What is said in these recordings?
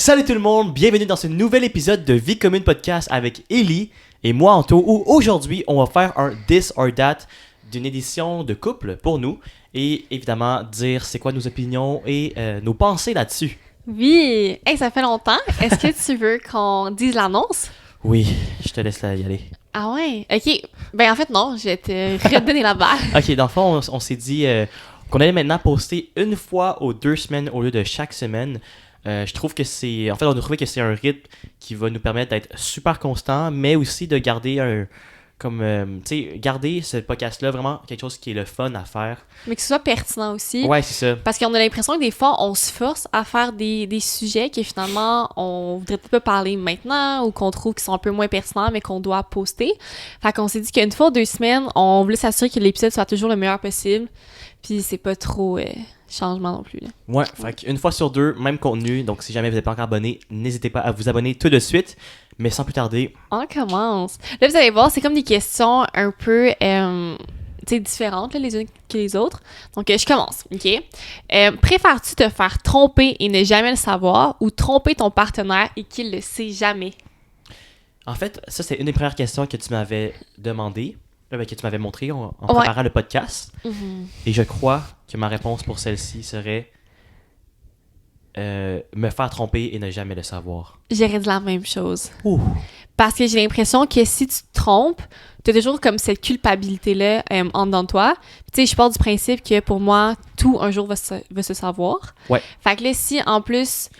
Salut tout le monde, bienvenue dans ce nouvel épisode de Vie Commune Podcast avec Ellie et moi Anto, où aujourd'hui on va faire un This or That d'une édition de couple pour nous et évidemment dire c'est quoi nos opinions et nos pensées là-dessus. Oui! Hey, ça fait longtemps. Est-ce que tu veux qu'on dise l'annonce? Oui, je te laisse y aller. Ah ouais? OK. Ben en fait, non. Je vais te redonner la balle. Ok, dans le fond, on s'est dit qu'on allait maintenant poster une fois aux 2 semaines au lieu de chaque semaine. Je trouve que c'est... En fait, on a trouvé que c'est un rythme qui va nous permettre d'être super constant, mais aussi de garder un... Comme, tu sais, garder ce podcast-là vraiment quelque chose qui est le fun à faire. Mais que ce soit pertinent aussi. Ouais, c'est ça. Parce qu'on a l'impression que des fois, on se force à faire des sujets que finalement, on voudrait peut-être pas parler maintenant ou qu'on trouve qui sont un peu moins pertinents, mais qu'on doit poster. Fait qu'on s'est dit qu'une fois 2 semaines, on voulait s'assurer que l'épisode soit toujours le meilleur possible. Puis c'est pas trop changement non plus. Là. Ouais, fait qu'une fois sur 2, même contenu. Donc si jamais vous n'êtes pas encore abonné, n'hésitez pas à vous abonner tout de suite. Mais sans plus tarder... On commence. Là, vous allez voir, c'est comme des questions un peu... différentes là, les unes que les autres. Donc, je commence, OK? Préfères-tu te faire tromper et ne jamais le savoir ou tromper ton partenaire et qu'il le sait jamais? En fait, ça, c'est une des premières questions que tu m'avais demandé, que tu m'avais montré en préparant le podcast. Mm-hmm. Et je crois que ma réponse pour celle-ci serait me faire tromper et ne jamais le savoir. J'aurais dit la même chose. Ouh. Parce que j'ai l'impression que si tu te trompes, t'as toujours comme cette culpabilité-là en dedans de toi. Tu sais, je pars du principe que pour moi, tout un jour va se savoir. Ouais. Fait que là, si en plus...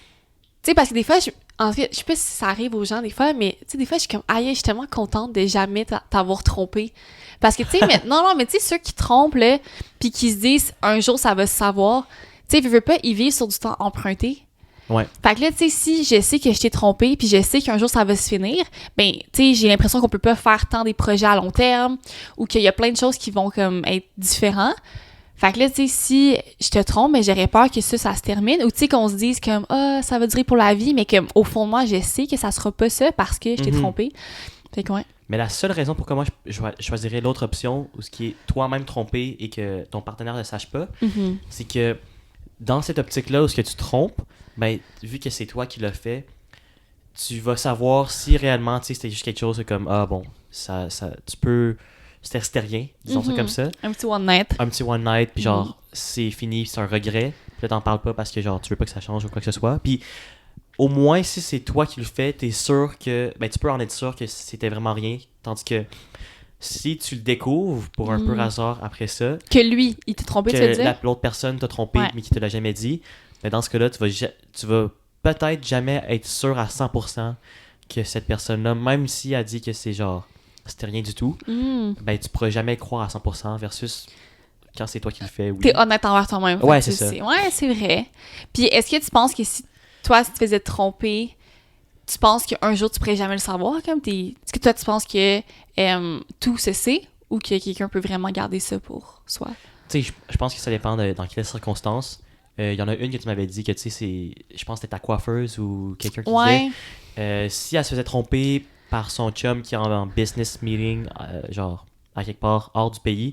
Tu sais, parce que des fois, en fait, je sais pas si ça arrive aux gens des fois, mais tu sais, des fois, je suis comme, aïe, je suis tellement contente de jamais t'avoir trompé. Parce que, tu sais, mais tu sais, ceux qui trompent, là, puis qui se disent, un jour, ça va se savoir, tu sais, veux pas, ils vivent sur du temps emprunté. Ouais. Fait que là, tu sais, si je sais que je t'ai trompé, puis je sais qu'un jour, ça va se finir, ben, tu sais, j'ai l'impression qu'on peut pas faire tant des projets à long terme, ou qu'il y a plein de choses qui vont, comme, être différents. Fait que là, tu sais, si je te trompe, mais j'aurais peur que ça se termine. Ou tu sais, qu'on se dise comme, ça va durer pour la vie, mais comme, au fond de moi, je sais que ça sera pas ça parce que je t'ai trompé. Fait que ouais. Mais la seule raison pourquoi moi je choisirais l'autre option, ou ce qui est toi-même trompé et que ton partenaire ne sache pas, c'est que dans cette optique-là où ce que tu trompes, ben, vu que c'est toi qui l'as fait, tu vas savoir si réellement, tu sais, c'était juste quelque chose comme, ça tu peux... C'était rien, disons ça comme ça. Un petit one night. Un petit one night, puis genre, c'est fini, c'est un regret. Puis là, t'en parles pas parce que genre, tu veux pas que ça change ou quoi que ce soit. Puis au moins, si c'est toi qui le fais, t'es sûr que... Ben, tu peux en être sûr que c'était vraiment rien. Tandis que si tu le découvres pour un peu hasard après ça... Que lui, il t'a trompé, tu veux dire? Que l'autre personne t'a trompé, mais qui te l'a jamais dit, ben dans ce cas-là, tu vas peut-être jamais être sûr à 100% que cette personne-là, même si elle dit que c'est genre... c'était rien du tout, ben tu pourras jamais croire à 100% versus quand c'est toi qui le fais. Oui. T'es honnête envers toi-même. Ouais, c'est ça. Ouais, c'est vrai. Puis est-ce que tu penses que si toi, si tu te faisais tromper, tu penses qu'un jour, tu pourrais jamais le savoir? Comme est-ce que toi, tu penses que tout se sait ou que quelqu'un peut vraiment garder ça pour soi? Tu sais, je pense que ça dépend dans quelles circonstances. Il y en a une que tu m'avais dit que, tu sais, je pense que c'était ta coiffeuse ou quelqu'un qui disait si elle se faisait tromper par son chum qui est en business meeting, genre à quelque part hors du pays,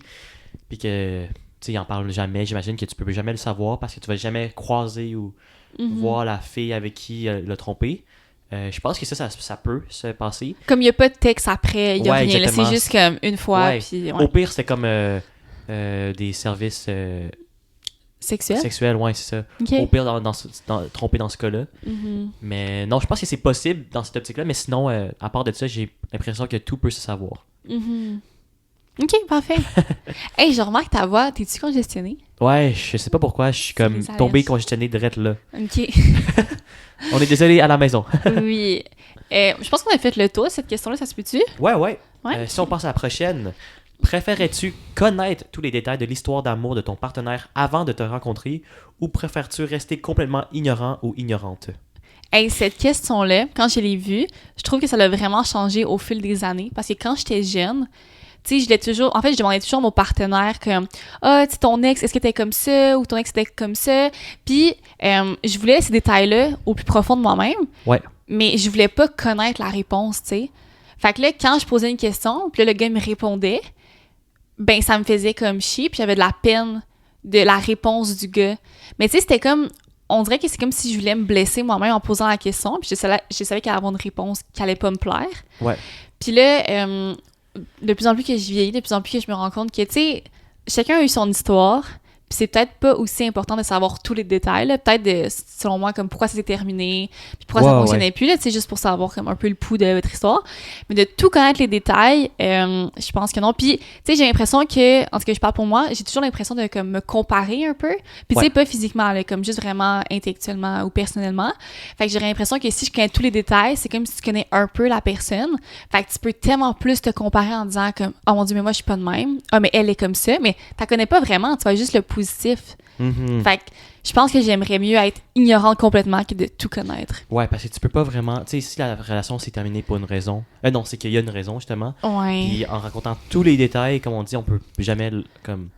puis que tu sais, il en parle jamais, j'imagine que tu peux jamais le savoir parce que tu vas jamais croiser ou voir la fille avec qui il l'a trompé. Je pense que ça peut se passer. Comme il n'y a pas de texte après, il n'y a rien, là, c'est juste comme une fois. Ouais. Puis, Au pire, c'était comme des services sexuels, ouais, c'est ça. Okay. Au pire, tromper dans ce cas-là. Mais non, je pense que c'est possible dans cette optique-là, mais sinon, à part de ça, j'ai l'impression que tout peut se savoir. OK, parfait. Hey, je remarque ta voix, t'es-tu congestionnée? Ouais, je sais pas pourquoi, je suis comme tombé congestionné direct là. OK. On est désolé à la maison. Oui. Je pense qu'on a fait le tour de cette question-là, ça se peut-tu? Ouais. Si on passe à la prochaine, préférais-tu connaître tous les détails de l'histoire d'amour de ton partenaire avant de te rencontrer ou préfères-tu rester complètement ignorant ou ignorante? Hey, cette question-là, quand je l'ai vue, je trouve que ça l'a vraiment changé au fil des années parce que quand j'étais jeune, tu sais, je demandais toujours à mon partenaire comme « Ah, tu sais, ton ex, est-ce que t'es comme ça? » ou « Ton ex était comme ça? » Puis, je voulais ces détails-là au plus profond de moi-même. Ouais. Mais je voulais pas connaître la réponse, tu sais. Fait que là, quand je posais une question, puis là, le gars me répondait, ben, ça me faisait comme chier, puis j'avais de la peine de la réponse du gars. Mais tu sais, c'était comme on dirait que c'est comme si je voulais me blesser moi-même en posant la question, puis je savais qu'elle allait avoir une réponse qui allait pas me plaire. Ouais. Puis là, de plus en plus que je vieillis, de plus en plus que je me rends compte que, tu sais, chacun a eu son histoire, puis c'est peut-être pas aussi important de savoir tous les détails, là. Peut-être, selon moi, comme pourquoi ça s'est terminé, puis pourquoi ça fonctionnait plus, là, tu sais, juste pour savoir comme un peu le pouls de votre histoire. Mais de tout connaître les détails, je pense que non. Puis, tu sais, j'ai l'impression que, en tout cas, je parle pour moi, j'ai toujours l'impression de comme me comparer un peu. Puis, tu sais, pas physiquement, là, comme juste vraiment intellectuellement ou personnellement. Fait que j'ai l'impression que si je connais tous les détails, c'est comme si tu connais un peu la personne. Fait que tu peux tellement plus te comparer en disant comme, oh mon Dieu, mais moi, je suis pas de même. Ah, mais elle est comme ça. Mais t'en connais pas vraiment. Tu vois juste le positif. Fait que je pense que j'aimerais mieux être ignorante complètement que de tout connaître. Ouais, parce que tu peux pas vraiment... Tu sais, si la relation s'est terminée pour une raison... non, c'est qu'il y a une raison, justement. Ouais. Puis en racontant tous les détails, comme on dit, on peut jamais... comme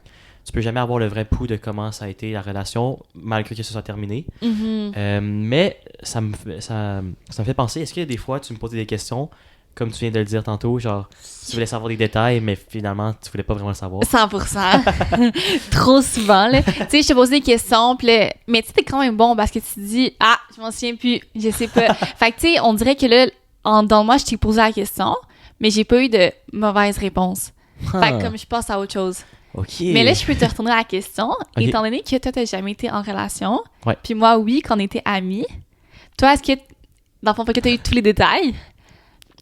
tu peux jamais avoir le vrai pouls de comment ça a été la relation, malgré que ce soit terminé. Mais ça me fait penser... Est-ce que des fois, tu me posais des questions, comme tu viens de le dire tantôt, genre, tu voulais savoir des détails, mais finalement, tu voulais pas vraiment le savoir? 100%. Trop souvent, là. Tu sais, je te pose des questions, pis là, mais tu sais, t'es quand même bon parce que tu te dis, ah, je m'en souviens plus, je sais pas. Fait que, tu sais, on dirait que là, dans moi, je t'ai posé la question, mais j'ai pas eu de mauvaise réponse. Fait que, comme je passe à autre chose. OK. Mais là, je peux te retourner la question, étant donné que toi, t'as jamais été en relation, puis moi, oui, qu'on était amis. Toi, est-ce que, dans le fond, que t'as eu tous les détails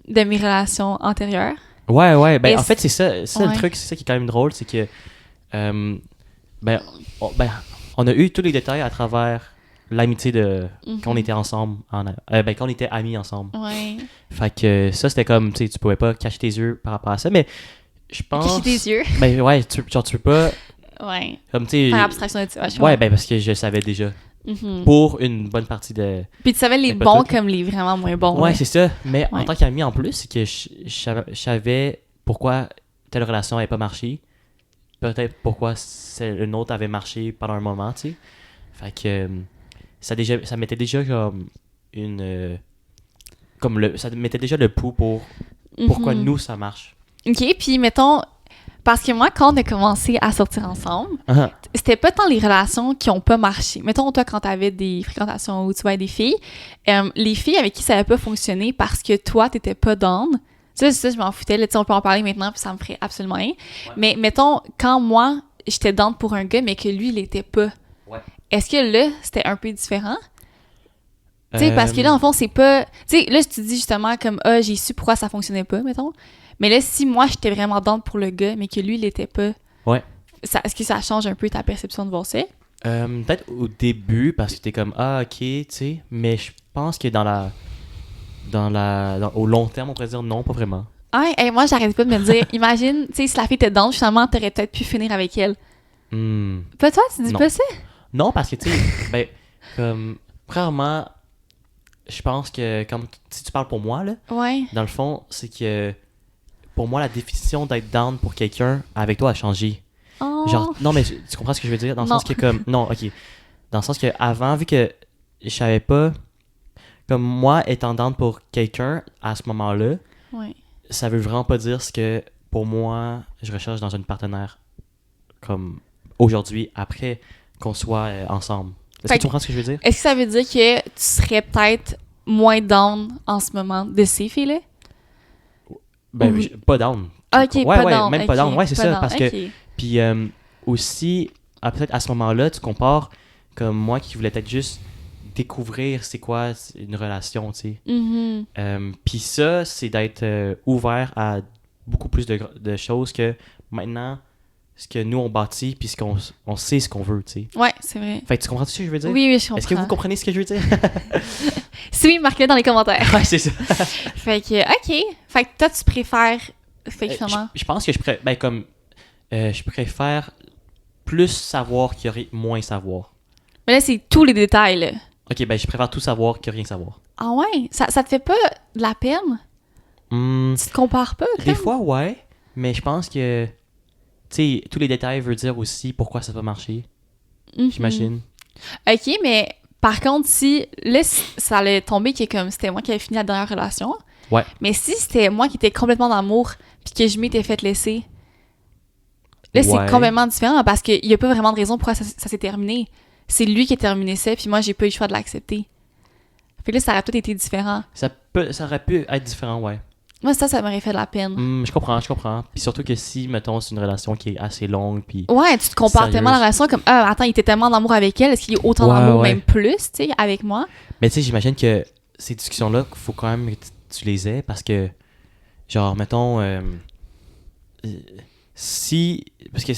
de mes relations antérieures? Ouais. Ben, en fait, c'est ça le truc, c'est ça qui est quand même drôle, c'est que on a eu tous les détails à travers l'amitié de quand on était ensemble, quand on était amis ensemble. Ouais. Fait que ça, c'était comme, tu sais, tu pouvais pas cacher tes yeux par rapport à ça, mais je pense... Cacher tes yeux? Ben ouais, tu peux pas... Ouais. Comme, tu sais... Faire abstraction de ça. Ouais, ben parce que je le savais déjà. Pour une bonne partie de... Puis tu savais les bons comme les vraiment moins bons. Ouais, c'est ça. Mais en tant qu'ami, en plus, c'est que je savais pourquoi telle relation n'avait pas marché. Peut-être pourquoi une autre avait marché pendant un moment, tu sais. Fait que ça mettait déjà comme une... ça mettait déjà le pouls pour pourquoi nous, ça marche. OK, puis mettons... Parce que moi, quand on a commencé à sortir ensemble, c'était pas tant les relations qui ont pas marché. Mettons, toi, quand t'avais des fréquentations où tu vois des filles, les filles avec qui ça avait pas fonctionné parce que toi, t'étais pas down. Ça, je m'en foutais. Là, on peut en parler maintenant, puis ça me ferait absolument rien. Ouais. Mais mettons, quand moi, j'étais down pour un gars, mais que lui, il l'était pas, est-ce que là, c'était un peu différent? Tu sais, parce que là, en fond, c'est pas... Tu sais, là, je te dis justement comme, j'ai su pourquoi ça fonctionnait pas, mettons. Mais là, si moi, j'étais vraiment down pour le gars, mais que lui, il l'était pas, est-ce que ça change un peu ta perception de voir ça? Peut-être au début, parce que t'es comme, ok, tu sais, mais je pense que au long terme, on pourrait dire non, pas vraiment. Ah, hey, moi, j'arrête pas de me dire, imagine, tu sais, si la fille était down, finalement, t'aurais peut-être pu finir avec elle. Pas toi, tu dis pas ça? Non, parce que, tu sais, comme, premièrement, je pense que, comme, si tu parles pour moi, là, dans le fond, c'est que, pour moi, la définition d'être down pour quelqu'un avec toi a changé. Oh. Genre, non, mais tu comprends ce que je veux dire? Dans le sens que, comme, non, ok. Dans le sens que, avant, vu que je savais pas, comme moi, étant down pour quelqu'un à ce moment-là, ça veut vraiment pas dire ce que, pour moi, je recherche dans une partenaire, comme, aujourd'hui, après qu'on soit ensemble. Est-ce que tu comprends ce que je veux dire? Est-ce que ça veut dire que tu serais peut-être moins down en ce moment de ces filles-là? Ben, pas down. Ok, pas down. Même pas down. Ouais, c'est ça. Down. Parce que. Puis aussi, peut-être à ce moment-là, tu compares comme moi qui voulais peut-être juste découvrir c'est quoi une relation, tu sais. Puis ça, c'est d'être ouvert à beaucoup plus de choses que maintenant, ce que nous on bâtit, puis on sait ce qu'on veut, tu sais. Ouais, c'est vrai. Fait que tu comprends ce que je veux dire? Oui, je comprends. Est-ce que vous comprenez ce que je veux dire? Si oui, marquez-le dans les commentaires. Ouais, c'est ça. Fait que, ok. Fait que toi, tu préfères, effectivement... Je pense que je préfère plus savoir qu'il y aurait moins savoir. Mais là, c'est tous les détails, là. Ok, ben je préfère tout savoir que rien savoir. Ah ouais? Ça te fait pas de la peine? Tu te compares pas? Des fois, ouais. Mais je pense que, tu sais, tous les détails veulent dire aussi pourquoi ça va marcher. J'imagine. Ok, mais par contre, si là, ça allait tomber que comme c'était moi qui avais fini la dernière relation. Ouais. Mais si c'était moi qui étais complètement d'amour puis que je m'étais fait laisser, là, c'est complètement différent parce qu'il n'y a pas vraiment de raison pourquoi ça s'est terminé. c'est lui qui a terminé ça, puis moi, j'ai pas eu le choix de l'accepter. Fait que là, ça aurait peut-être été différent. Ça aurait pu être différent, ouais. Moi, ça m'aurait fait de la peine. Je comprends. Puis surtout que si, mettons, c'est une relation qui est assez longue, puis... Ouais, tu te compares tellement la relation comme, attends, il était tellement d'amour avec elle, est-ce qu'il y a autant d'amour, même plus, tu sais, avec moi? Mais tu sais, j'imagine que ces discussions-là, il faut quand même que tu les aies, parce que, genre, mettons, parce que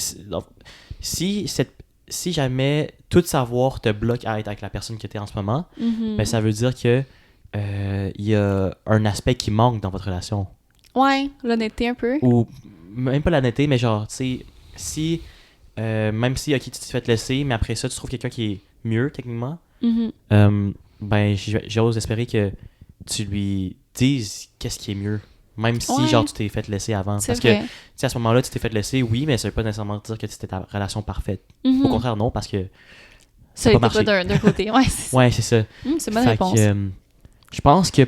si jamais tout savoir te bloque à être avec la personne que tu es en ce moment, ben ça veut dire que il y a un aspect qui manque dans votre relation. Ouais, l'honnêteté un peu. Ou même pas l'honnêteté, mais genre, tu sais, si même si ok, tu te fais te laisser, mais après ça, tu trouves quelqu'un qui est mieux, techniquement, ben j'ose espérer que tu lui dises qu'est-ce qui est mieux. Même si, genre, tu t'es fait laisser avant. Parce que, tu sais, à ce moment-là, tu t'es fait laisser, oui, mais ça veut pas nécessairement dire que c'était ta relation parfaite. Au contraire, non, parce que ça n'a pas marché. D'un côté. Ouais, c'est ça. Ouais, c'est ça. C'est une bonne réponse. Je pense que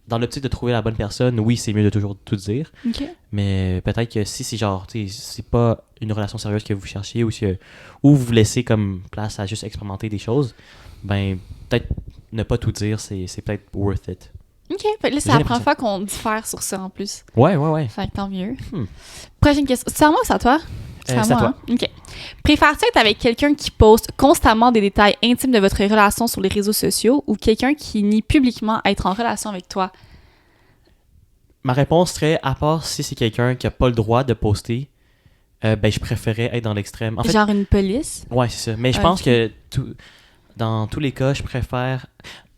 dans l'optique de trouver la bonne personne, oui, c'est mieux de toujours tout dire. Okay. Mais peut-être que si c'est genre, tu sais, c'est pas une relation sérieuse que vous cherchez ou vous vous laissez comme place à juste expérimenter des choses, ben, peut-être ne pas tout dire, c'est peut-être worth it. OK. Fait que là, c'est la première fois qu'on diffère sur ça en plus. Ouais. Fait que tant mieux. Prochaine question. C'est à moi ou c'est à toi? C'est à toi. Hein? OK. Préfères-tu être avec quelqu'un qui poste constamment des détails intimes de votre relation sur les réseaux sociaux ou quelqu'un qui nie publiquement être en relation avec toi? Ma réponse serait, à part si c'est quelqu'un qui n'a pas le droit de poster, ben je préférais être dans l'extrême. En fait, genre une police? Ouais, c'est ça. Mais je pense que dans tous les cas, je préfère...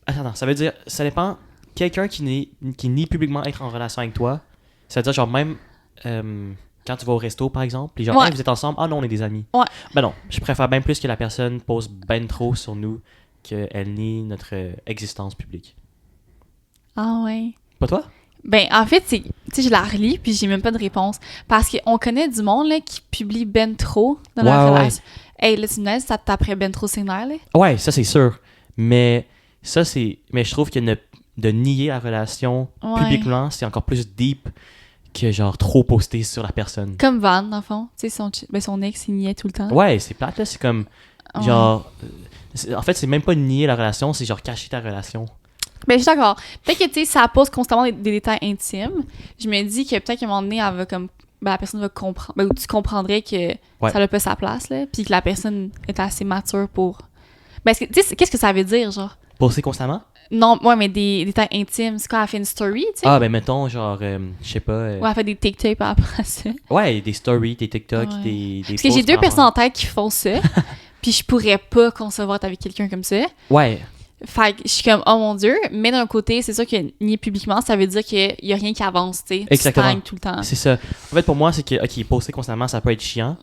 Attends, ça veut dire... Ça dépend... Quelqu'un qui nie publiquement être en relation avec toi, ça veut dire genre même quand tu vas au resto par exemple, puis genre hey, vous êtes ensemble, ah non on est des amis. Ouais. Ben non, je préfère bien plus que la personne pose ben trop sur nous qu'elle nie notre existence publique. Ah ouais. Pas toi? Ben en fait, tu sais, je la relis puis j'ai même pas de réponse parce qu'on connaît du monde là qui publie ben trop dans leur relation. Hey, là tu me laisses, ça te taperait ben trop ses nerfs là. Ouais, ça c'est sûr. Mais je trouve que de nier la relation publiquement, c'est encore plus deep que genre trop poster sur la personne. Comme Van, dans le fond. Tu sais, son ex, il niait tout le temps. Ouais, c'est plate, là. C'est comme, genre... en fait, c'est même pas nier la relation, c'est genre cacher ta relation. Ben, je suis d'accord. Peut-être que, tu sais, ça pose constamment des détails intimes. Je me dis que peut-être qu'à un moment donné, elle va comme... Ben, la personne va comprendre... Ben, ou tu comprendrais que ça n'a pas sa place, là. Puis que la personne est assez mature pour... Ben, tu sais, qu'est-ce que ça veut dire, genre? Poster constamment? Non, ouais, mais des détails intimes. C'est quand elle fait une story, tu sais? Ah, ben mettons, genre, je sais pas... Ouais, elle fait des TikTok après ça. Ouais, des stories, des TikTok, des parce que j'ai 2 personnes en tête qui font ça, puis je pourrais pas concevoir être avec quelqu'un comme ça. Ouais. Fait que je suis comme, oh mon Dieu, mais d'un côté, c'est sûr que nier publiquement, ça veut dire qu'il y a rien qui avance, tu sais. Exactement. Tu tout le temps. C'est ça. En fait, pour moi, c'est que, OK, poster constamment, ça peut être chiant,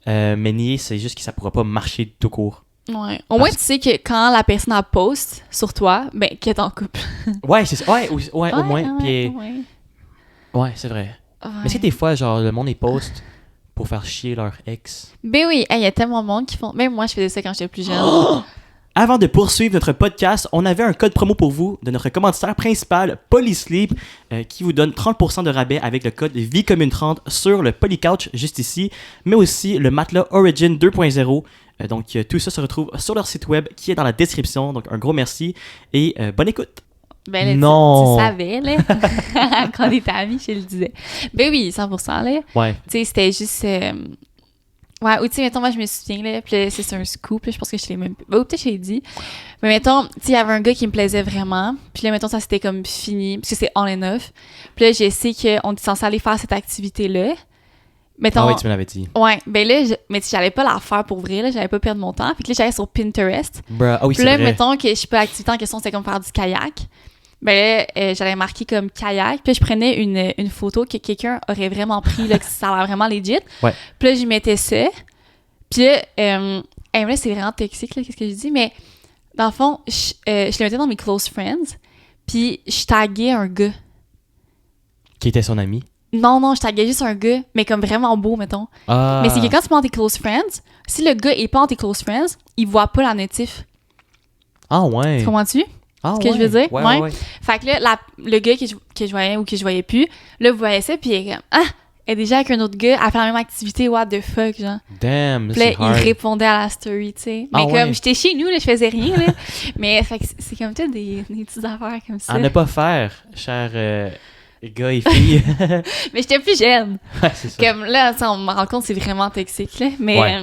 mais nier, c'est juste que ça pourra pas marcher tout court. Ouais. Au moins, tu sais que quand la personne a post sur toi, ben, qu'elle est en couple. Ouais, c'est ça. Ouais, au moins. Puis, ouais, c'est vrai. Ouais. Mais c'est des fois, genre, le monde, ils postent pour faire chier leur ex. Ben oui, il y a tellement de monde qui font... Même moi, je faisais ça quand j'étais plus jeune. Oh! Avant de poursuivre notre podcast, on avait un code promo pour vous de notre commanditaire principal, Polysleep, qui vous donne 30% de rabais avec le code VIECOMMUNE30 sur le Polycouch, juste ici, mais aussi le matelas Origin 2.0. Donc, tout ça se retrouve sur leur site web qui est dans la description. Donc, un gros merci et bonne écoute. Ben là, non. Tu savais, là. Quand on était amis, je le disais. Ben oui, 100%, là. Ouais. Tu sais, c'était juste... Ouais, ou tu sais, mettons, moi, je me souviens, là, puis là, c'est un scoop, là, je pense que je l'ai même... ou peut-être que je l'ai dit. Mais mettons, tu sais, il y avait un gars qui me plaisait vraiment, puis là, mettons, ça, c'était comme fini, parce que c'est on and off. Puis là, je sais qu'on était censé aller faire cette activité-là. Mettons, ah oui, tu me l'avais dit. Ouais, ben là, mais j'allais pas la faire pour vrai, là, j'allais pas perdre mon temps. Puis là, j'allais sur Pinterest. Bruh, ah oui, puis là, c'est vrai. mettons que je sais pas, l'activité en question, c'était comme faire du kayak. Ben là, j'allais marquer comme kayak. Puis là, je prenais une photo que quelqu'un aurait vraiment pris, là, que ça a l'air vraiment legit. Ouais. Puis là, j'y mettais ça. Puis là, là c'est vraiment toxique, là, qu'est-ce que je dis, mais dans le fond, je le mettais dans mes close friends. Puis je taguais un gars. Qui était son ami? Non, je taguais juste un gars, mais comme vraiment beau, mettons. Ah. Mais c'est que quand tu prends tes close friends, si le gars est pas en tes close friends, il voit pas la notif. Ah ouais. Tu comprends-tu? Ah, ce que je veux dire? Ouais. Fait que là, le gars que je voyais ou que je voyais plus, là, vous voyez ça, puis il est comme, ah, est déjà avec un autre gars, elle fait la même activité, what the fuck, genre. Damn, Puis là, c'est il hard. répondait à la story, tu sais. Mais Ah comme, ouais. j'étais chez nous, là, je faisais rien, là. Mais fait que c'est comme tout des petites affaires comme ça. À ne pas faire, chers gars et filles. Mais j'étais plus jeune. Ouais, c'est ça. Comme là, tu sais, on me rend compte que c'est vraiment toxique, là. Mais, Ouais.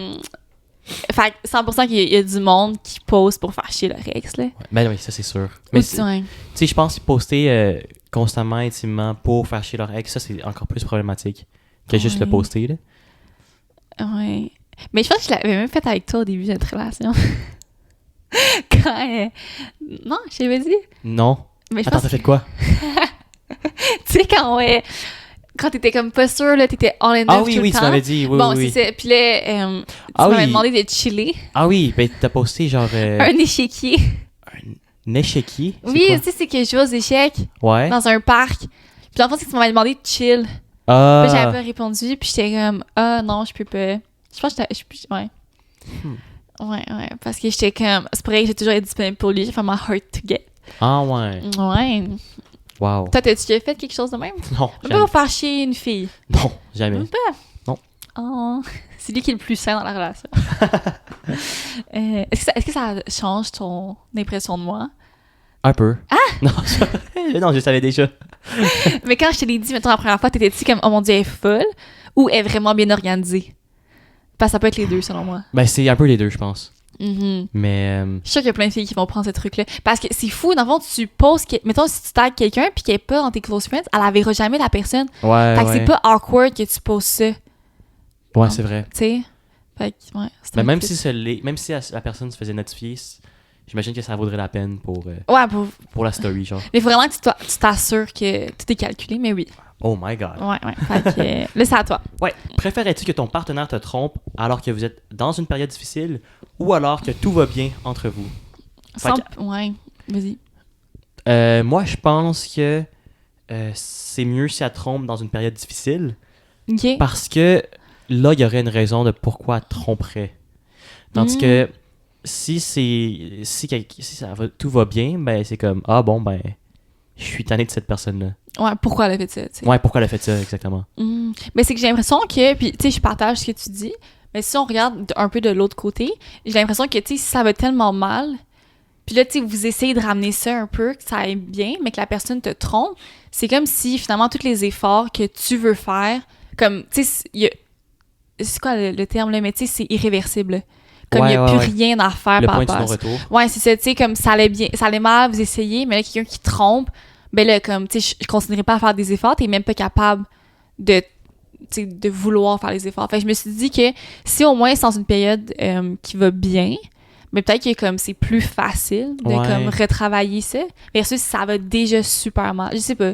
fait que 100% qu'il y a du monde qui pose pour faire chier leur ex, là. Ouais. Ben oui, ça c'est sûr. Mais Ou tu ouais. sais, je pense que poster constamment, intimement pour faire chier leur ex, ça c'est encore plus problématique que juste le Ouais. poster, là. Ouais. Mais je pense que je l'avais même fait avec toi au début de notre relation. Quand. Non, je t'avais dit. Non. Mais je Attends, pense t'as fait quoi? tu sais, quand t'étais comme pas sûr, là, t'étais all in Ah love oui, tout le oui, tu temps. m'avais dit, oui, Bon, oui. c'est ça. Puis là, tu Ah m'avais oui. demandé de chiller. Ah oui, ben t'as posté genre Un échiquier. un échiquier. C'est Oui, quoi? tu sais, c'est que je joue aux échecs Ouais. dans un parc. Puis en fait, c'est que tu m'avais demandé de chill. Ah. Puis j'avais pas répondu. Puis j'étais comme, ah non, je peux pas. Je pense que ouais. Ouais. Parce que j'étais comme, c'est pour vrai que j'ai toujours été disponible pour lui. J'ai fait ma heart to get. Ah ouais. Ouais. Wow. Toi, t'as-tu déjà fait quelque chose de même? Non, Même jamais. pas pour faire chier une fille. Non, jamais. Même pas? Non. Oh, c'est lui qui est le plus sain dans la relation. Est-ce que ça change ton impression de moi? Un peu. Ah! Non, non, je savais déjà. Mais quand je te l'ai dit, mettons, la première fois, t'étais-tu comme, oh mon Dieu, elle est folle? Ou elle est vraiment bien organisée? Parce que ça peut être les deux, selon moi. Ben, c'est un peu les deux, je pense. Mhm. Mais. Je suis sûre qu'il y a plein de filles qui vont prendre ce truc-là. Parce que c'est fou, dans le fond, tu poses... Mettons, si tu tags quelqu'un puis qu'elle est pas dans tes close friends, elle la verra jamais, la personne. Ouais. Fait que ouais. c'est pas awkward que tu poses ça, tu Ouais, c'est vrai. sais? Fait que, ouais. c'est Mais un même peu- si la personne se faisait notifier, j'imagine que ça vaudrait la peine Ouais, pour la story, genre. mais faut vraiment que tu t'assures que tout est calculé, mais oui. Oh my god. Ouais. Fait que, là, c'est à toi. Ouais. Préférais-tu que ton partenaire te trompe alors que vous êtes dans une période difficile ou alors que tout va bien entre vous? Fait Ouais, vas-y. Moi, je pense que c'est mieux si elle trompe dans une période difficile OK. parce que là, il y aurait une raison de pourquoi elle tromperait. Tandis que si tout va bien, ben c'est comme ah bon ben je suis tanné de cette personne-là. Ouais, pourquoi elle a fait ça, tu sais? Ouais, pourquoi elle a fait ça exactement? Mais c'est que j'ai l'impression que, puis tu sais, je partage ce que tu dis, mais si on regarde un peu de l'autre côté, j'ai l'impression que, tu sais, si ça va tellement mal, puis là, tu sais, vous essayez de ramener ça un peu, que ça aille bien, mais que la personne te trompe, c'est comme si, finalement, tous les efforts que tu veux faire, comme, tu sais, c'est quoi le terme, là, mais tu sais, c'est irréversible. Comme il n'y a plus rien à faire Le par point du rapport à ça. non-retour. Ouais, c'est ça, tu sais, comme ça allait bien, ça allait mal, vous essayez, mais là, quelqu'un qui trompe, ben là, comme, tu sais, je continuerai pas à faire des efforts, t'es même pas capable de, tu sais, de vouloir faire les efforts. Fait que je me suis dit que si au moins c'est dans une période qui va bien, mais peut-être que comme c'est plus facile de comme retravailler ça, versus si ça va déjà super mal. Je sais pas.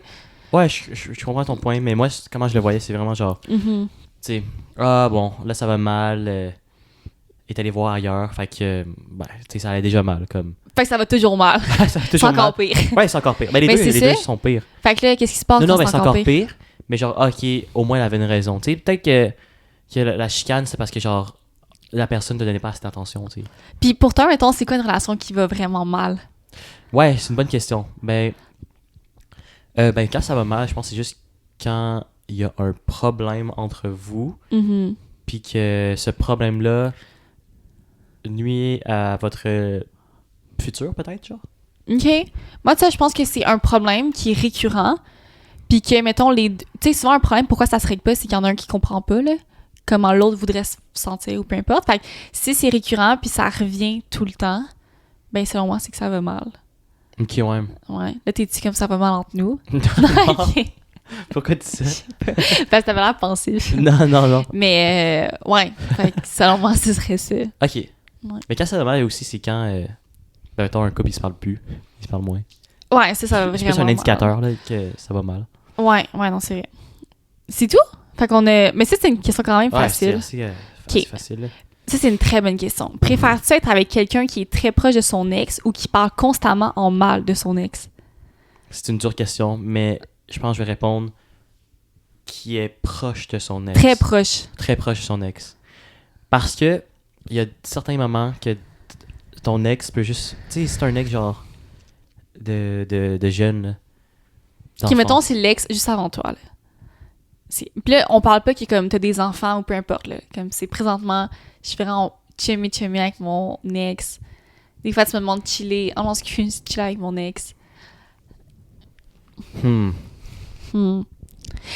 Ouais, je comprends ton point, mais moi, comment je le voyais, c'est vraiment genre, tu sais, ah bon, là ça va mal, est allé voir ailleurs, fait que, ben, tu sais, ça allait déjà mal, comme. Fait que ça va toujours mal. Ça va C'est toujours encore mal. pire. Ouais, c'est encore pire. Ben, Mais les c'est deux ça. sont pires. Fait que là, qu'est-ce qui se passe Non, quand mais c'est c'est encore pire. Mais genre, ok, au moins elle avait une raison. Tu sais, peut-être que la chicane, c'est parce que genre, la personne ne donnait pas assez d'attention, tu sais. Puis pourtant, mettons, c'est quoi une relation qui va vraiment mal? Ouais, c'est une bonne question. Ben, quand ça va mal, je pense que c'est juste quand il y a un problème entre vous, puis que ce problème-là nuit à votre futur, peut-être, genre. OK. Moi, tu sais, je pense que c'est un problème qui est récurrent. Puis que, mettons, tu sais, souvent, un problème, pourquoi ça se règle pas, c'est qu'il y en a un qui comprend pas, là, comment l'autre voudrait se sentir ou peu importe. Fait que si c'est récurrent puis ça revient tout le temps, ben, selon moi, c'est que ça va mal. Ok, ouais. Ouais. Là, t'es-tu comme ça va mal entre nous? Non. OK. Pourquoi tu dis ça? Parce que t'avais l'air pensif. Non. Mais, ouais. Fait que, selon moi, ce serait ça. Ok. Ouais. Mais quand ça va mal aussi, c'est quand, ben, mettons, un couple, il se parle plus. Il se parle moins. Ouais, ça va vraiment C'est plus un mal. indicateur, là, que ça va mal. Ouais, non, c'est vrai. C'est tout? Fait qu'on a... Mais ça, c'est une question quand même facile. Ouais, c'est Ok. facile, là. Ça, c'est une très bonne question. Préfères-tu être avec quelqu'un qui est très proche de son ex ou qui parle constamment en mal de son ex? C'est une dure question, mais je pense que je vais répondre qui est proche de son ex. Très proche. Très proche de son ex. Parce que il y a certains moments que ton ex peut juste... Tu sais, c'est un ex genre de jeune, là. Qui, mettons, c'est l'ex juste avant toi, là. Puis là, on parle pas que comme t'as des enfants ou peu importe, là. Comme c'est présentement, je suis vraiment chummy avec mon ex. Des fois, tu me demandes de chiller. Oh non, excuse, chiller avec mon ex.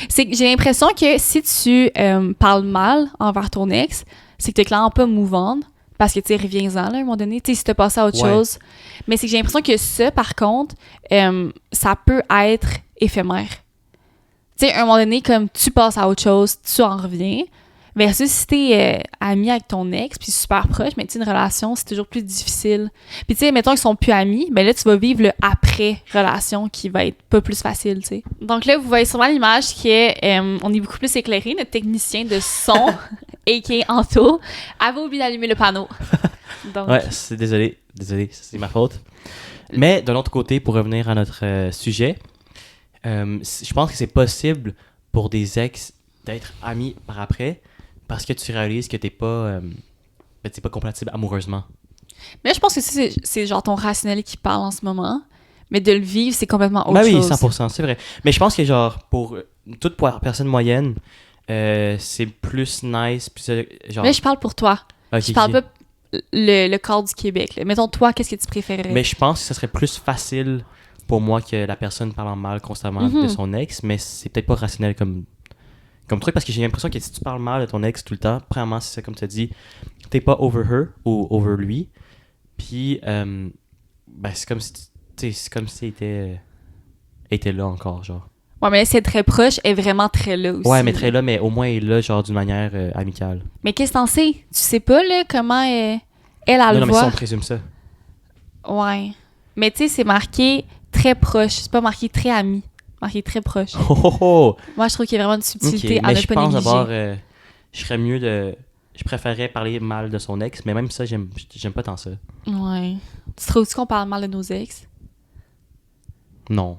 C'est que j'ai l'impression que si tu parles mal envers ton ex, c'est que t'es clairement pas move on. Parce que, tu sais, reviens-en, là, à un moment donné. Tu sais, si t'as passé à autre chose. Mais c'est que j'ai l'impression que ça, par contre, ça peut être éphémère. Tu sais, à un moment donné, comme tu passes à autre chose, tu en reviens. Versus si t'es ami avec ton ex, puis super proche, mais tu sais, une relation, c'est toujours plus difficile. Puis tu sais, mettons qu'ils sont plus amis, ben là, tu vas vivre le après-relation qui va être pas plus facile, tu sais. Donc là, vous voyez sûrement l'image qu'on est beaucoup plus éclairé. Notre technicien de son, a.k.a. Anto, avait oublié d'allumer le panneau. Donc... Ouais, désolé, c'est ma faute. Mais de l'autre côté, pour revenir à notre sujet, je pense que c'est possible pour des ex d'être amis par après parce que tu réalises que t'es pas compatible amoureusement. Mais je pense que c'est genre ton rationnel qui parle en ce moment, mais de le vivre, c'est complètement autre chose. Oui, 100%, c'est vrai. Mais je pense que genre, pour toute personne moyenne, c'est plus nice, plus genre... Mais je parle pour toi. Okay, je parle pas le corps du Québec. Là. Mettons, toi, qu'est-ce que tu préférerais? Mais je pense que ça serait plus facile pour moi que la personne parlant mal constamment de son ex, mais c'est peut-être pas rationnel comme truc, parce que j'ai l'impression que si tu parles mal de ton ex tout le temps, premièrement, c'est ça, comme tu as dit, t'es pas over her ou over lui, puis c'est comme si était là encore, genre. Ouais, mais là, c'est très proche est vraiment très là aussi. Ouais, mais très là, mais au moins il est là, genre, d'une manière amicale. Mais qu'est-ce que t'en sais? Tu sais pas, là, comment elle le non, voit? mais ça, on présume ça. Ouais. Mais tu sais, c'est marqué très proche. C'est pas marqué très ami. Marqué très proche. Moi, je trouve qu'il y a vraiment une subtilité à ne pas négliger. Mais je pense d'abord, je préférerais parler mal de son ex, mais même ça, j'aime pas tant ça. Ouais. Tu trouves-tu qu'on parle mal de nos ex? Non.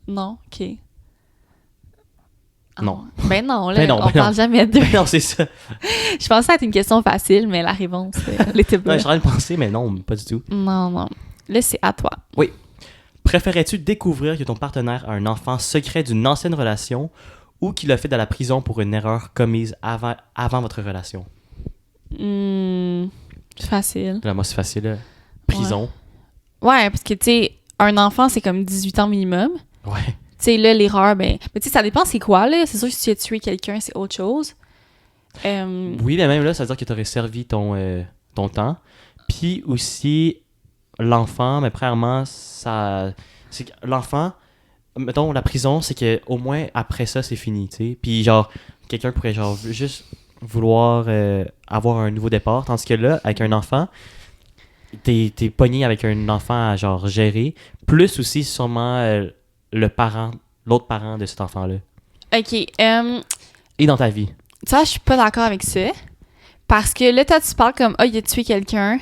Non? OK. Non. Ben non, là, on parle jamais d'eux. Non, c'est ça. Je pensais être une question facile, mais la réponse, elle était pas. Non, je suis en train de penser, mais non, pas du tout. Non. Là, c'est à toi. Oui. Préférais-tu découvrir que ton partenaire a un enfant secret d'une ancienne relation ou qu'il a fait de la prison pour une erreur commise avant votre relation? C'est facile. Là, moi, c'est facile. Prison. Ouais, parce que, tu sais, un enfant, c'est comme 18 ans minimum. Ouais. Tu sais, là, l'erreur, ben... Mais tu sais, ça dépend c'est quoi, là. C'est sûr que si tu as tué quelqu'un, c'est autre chose. Oui, mais même là, ça veut dire que tu aurais servi ton temps. Puis aussi... L'enfant, mais premièrement, c'est que l'enfant, mettons, la prison, c'est que au moins après ça, c'est fini, tu sais. Puis genre, quelqu'un pourrait genre juste vouloir avoir un nouveau départ, tandis que là, avec un enfant, t'es pogné avec un enfant à genre gérer, plus aussi sûrement l'autre parent de cet enfant-là. OK. Et dans ta vie. Tu vois, je suis pas d'accord avec ça. Parce que là, toi, tu parles comme, il a tué quelqu'un,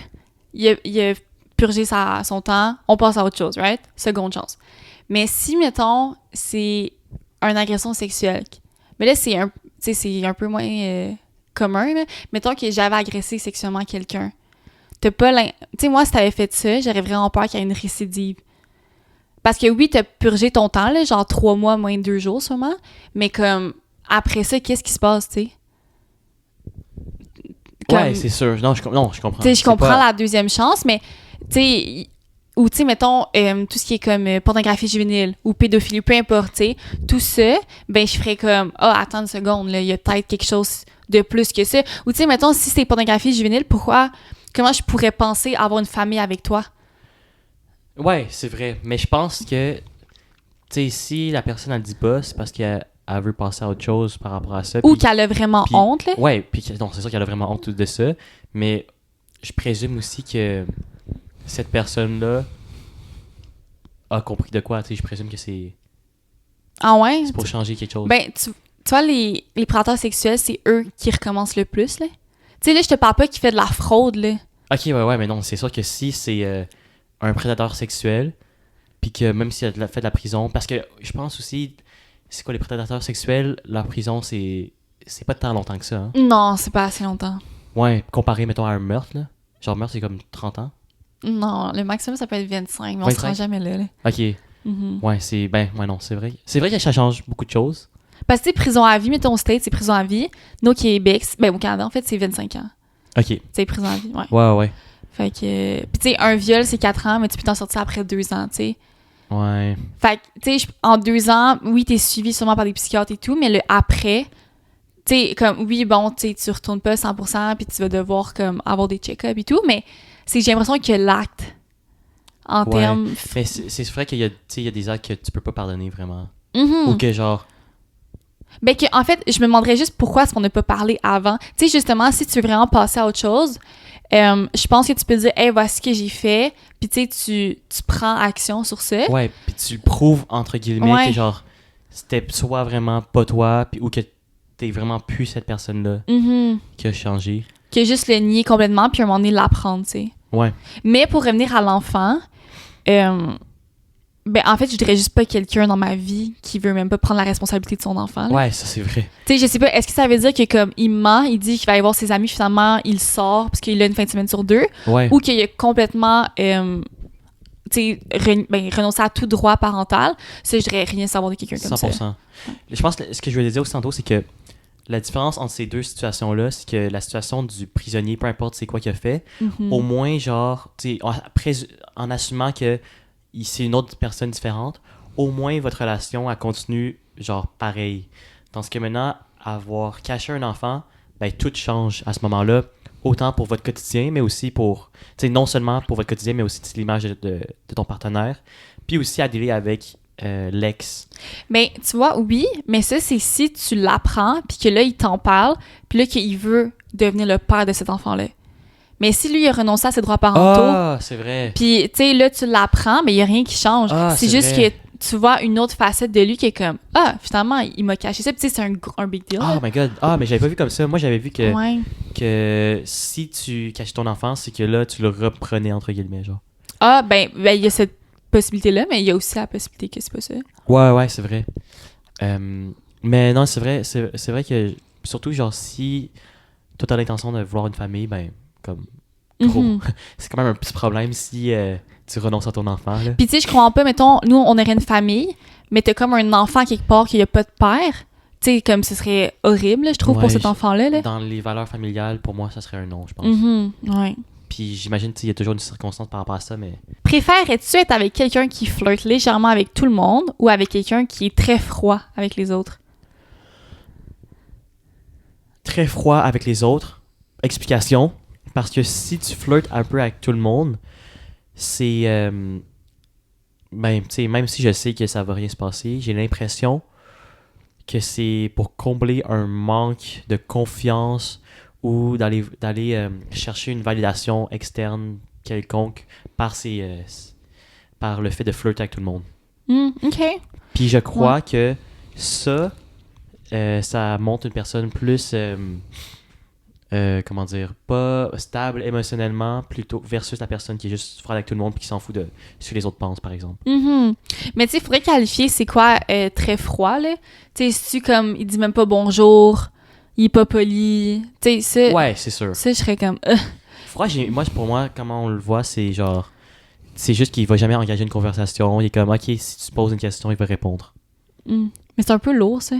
il a purger son temps, on passe à autre chose, right? Seconde chance. Mais si, mettons, c'est une agression sexuelle, mais là, c'est un peu moins commun, là. Mettons que j'avais agressé sexuellement quelqu'un. T'as pas tu sais, moi, si t'avais fait ça, j'aurais vraiment peur qu'il y ait une récidive. Parce que oui, t'as purgé ton temps, là, genre 3 mois, moins 2 jours, sûrement, mais comme, après ça, qu'est-ce qui se passe, tu sais? Ouais, c'est sûr. Non, je comprends. Tu sais, je comprends la deuxième chance, mais tu sais, ou tu sais, mettons, tout ce qui est comme pornographie juvénile ou pédophilie, peu importe, tu sais, tout ça, ben je ferais comme, attends une seconde, là, il y a peut-être quelque chose de plus que ça. Ou tu sais, mettons, si c'est pornographie juvénile, comment je pourrais penser avoir une famille avec toi? Ouais, c'est vrai. Mais je pense que, tu sais, si la personne, elle le dit pas, c'est parce qu'elle veut passer à autre chose par rapport à ça. Ou qu'elle a vraiment honte, là. Ouais, puis non, c'est sûr qu'elle a vraiment honte de ça, mais je présume aussi que cette personne-là a compris de quoi, tu sais, je présume que c'est... Ah ouais? C'est pour changer quelque chose. Ben, tu vois, les prédateurs sexuels, c'est eux qui recommencent le plus, là. Tu sais, là, je te parle pas qui fait de la fraude, là. Ok, ouais, mais non, c'est sûr que si c'est un prédateur sexuel, puis que même s'il a fait de la prison, parce que je pense aussi, c'est quoi les prédateurs sexuels, la prison, c'est pas tant longtemps que ça, hein? Non, c'est pas assez longtemps. Ouais, comparé, mettons, à un meurtre, là. Genre, meurtre, c'est comme 30 ans. Non, le maximum, ça peut être 25, mais 25? On se rend jamais là. OK. Ouais, non, c'est vrai. C'est vrai que ça change beaucoup de choses. Parce que, tu sais, prison à vie, mettons au States, c'est prison à vie. Nous, au Québec, ben, au Canada, en fait, c'est 25 ans. OK. Tu sais, prison à vie, ouais. Ouais. Fait que... Puis, tu sais, un viol, c'est 4 ans, mais tu peux t'en sortir après 2 ans, tu sais. Ouais. Fait que, tu sais, en 2 ans, oui, t'es suivi sûrement par des psychiatres et tout, mais le après, tu sais, comme, oui, bon, tu sais, tu retournes pas 100%, puis tu vas devoir, comme, avoir des check-ups et tout, mais j'ai l'impression que l'acte, en termes... Mais c'est vrai qu'il y a, tu sais, il y a des actes que tu peux pas pardonner, vraiment. Mm-hmm. Ou que, genre... Ben, que, en fait, je me demanderais juste pourquoi est-ce qu'on n'a pas parlé avant. Tu sais, justement, si tu veux vraiment passer à autre chose, je pense que tu peux dire, hey, voici ce que j'ai fait, puis tu sais, tu prends action sur ça. Ouais, puis tu le prouves, entre guillemets, que genre, c'était soit vraiment pas toi, puis ou que t'es vraiment plus cette personne-là qui a changé. Que juste le nier complètement, puis à un moment donné, l'apprendre, tu sais. Ouais. Mais pour revenir à l'enfant, ben, en fait, je dirais juste pas quelqu'un dans ma vie qui veut même pas prendre la responsabilité de son enfant. Là. Ouais, ça, c'est vrai. Tu sais, je sais pas, est-ce que ça veut dire que comme il ment, il dit qu'il va aller voir ses amis, finalement, il sort parce qu'il a une fin de semaine sur 2, Ouais. ou qu'il a complètement, tu sais, renoncé à tout droit parental. Ça, je dirais rien savoir de quelqu'un comme 100%. ça. Je pense que ce que je voulais dire aussi tantôt, c'est que la différence entre ces deux situations-là, c'est que la situation du prisonnier, peu importe c'est quoi qu'il a fait, au moins, genre, tu sais, en assumant que c'est une autre personne différente, au moins votre relation, elle continue, genre, pareil. Tandis que maintenant, avoir caché un enfant, ben, tout change à ce moment-là, autant pour votre quotidien, mais aussi pour, tu sais, non seulement pour votre quotidien, mais aussi l'image de ton partenaire, puis aussi à dealer avec l'ex. Ben, tu vois, oui, mais ça, c'est si tu l'apprends, puis que là, il t'en parle, puis là, qu'il veut devenir le père de cet enfant-là. Mais si lui, il a renoncé à ses droits parentaux... Ah, c'est vrai. Puis, tu sais, là, tu l'apprends, mais il n'y a rien qui change. Ah, c'est juste vrai. que tu vois une autre facette de lui qui est comme, ah, finalement, il m'a caché ça. Puis, tu sais, c'est un big deal. Oh my god. Ah, mais j'avais pas vu comme ça. Moi, j'avais vu que, Ouais. que si tu caches ton enfant, c'est que là, tu le reprenais, entre guillemets, genre. Ah, ben, il y a cette possibilité-là, mais il y a aussi la possibilité que c'est pas ça. Ouais, c'est vrai. Mais non, c'est vrai que, surtout, genre, si toi, t'as l'intention de vouloir une famille, ben, comme, trop. Mhm. C'est quand même un petit problème si tu renonces à ton enfant, là. Puis, tu sais, je comprends pas, mettons, nous, on aurait une famille, mais t'as comme un enfant quelque part qui a pas de père. Tu sais, comme ce serait horrible, je trouve, Ouais, pour cet enfant-là. Là. Dans les valeurs familiales, pour moi, ça serait un non, je pense. Ouais. Puis j'imagine qu'il y a toujours une circonstance par rapport à ça, mais... Préférerais-tu être avec quelqu'un qui flirte légèrement avec tout le monde ou avec quelqu'un qui est très froid avec les autres? Très froid avec les autres. Explication. Parce que si tu flirtes un peu avec tout le monde, c'est... ben, tu sais, même si je sais que ça va rien se passer, j'ai l'impression que c'est pour combler un manque de confiance ou d'aller chercher une validation externe quelconque par par le fait de flirter avec tout le monde. OK. Puis je crois que ça montre une personne plus, comment dire, pas stable émotionnellement, plutôt versus la personne qui est juste froide avec tout le monde puis qui s'en fout de ce que les autres pensent, par exemple. Mais tu sais, il faudrait qualifier c'est quoi très froid, là. Tu sais, si comme, il dit même pas bonjour, il est pas poli, tu sais, ça... Ouais, c'est sûr. Ça, je serais comme... Froid, pour moi, comment on le voit, c'est genre... C'est juste qu'il va jamais engager une conversation. Il est comme, OK, si tu poses une question, il va répondre. Mais c'est un peu lourd, ça.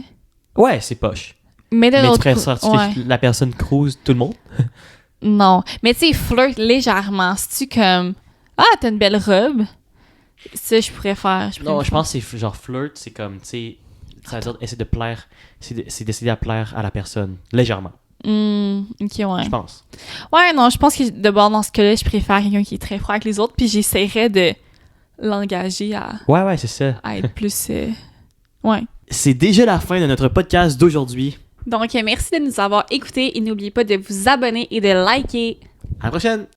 Ouais, c'est poche. Mais de Mais tu l'autre préfères que la personne cruise tout le monde? Non. Mais tu sais, flirte légèrement. Si tu comme... Ah, t'as une belle robe. Ça, je pourrais faire. Non, je pense que c'est genre flirt, c'est comme, tu sais, ça veut dire essayer de plaire, c'est d'essayer de plaire à la personne, légèrement. Ok, ouais. Je pense. Ouais, non, je pense que de bord, dans ce cas-là, je préfère quelqu'un qui est très froid avec les autres, puis j'essaierais de l'engager Ouais, c'est ça. à être plus... Ouais. C'est déjà la fin de notre podcast d'aujourd'hui. Donc, merci de nous avoir écoutés et n'oubliez pas de vous abonner et de liker. À la prochaine!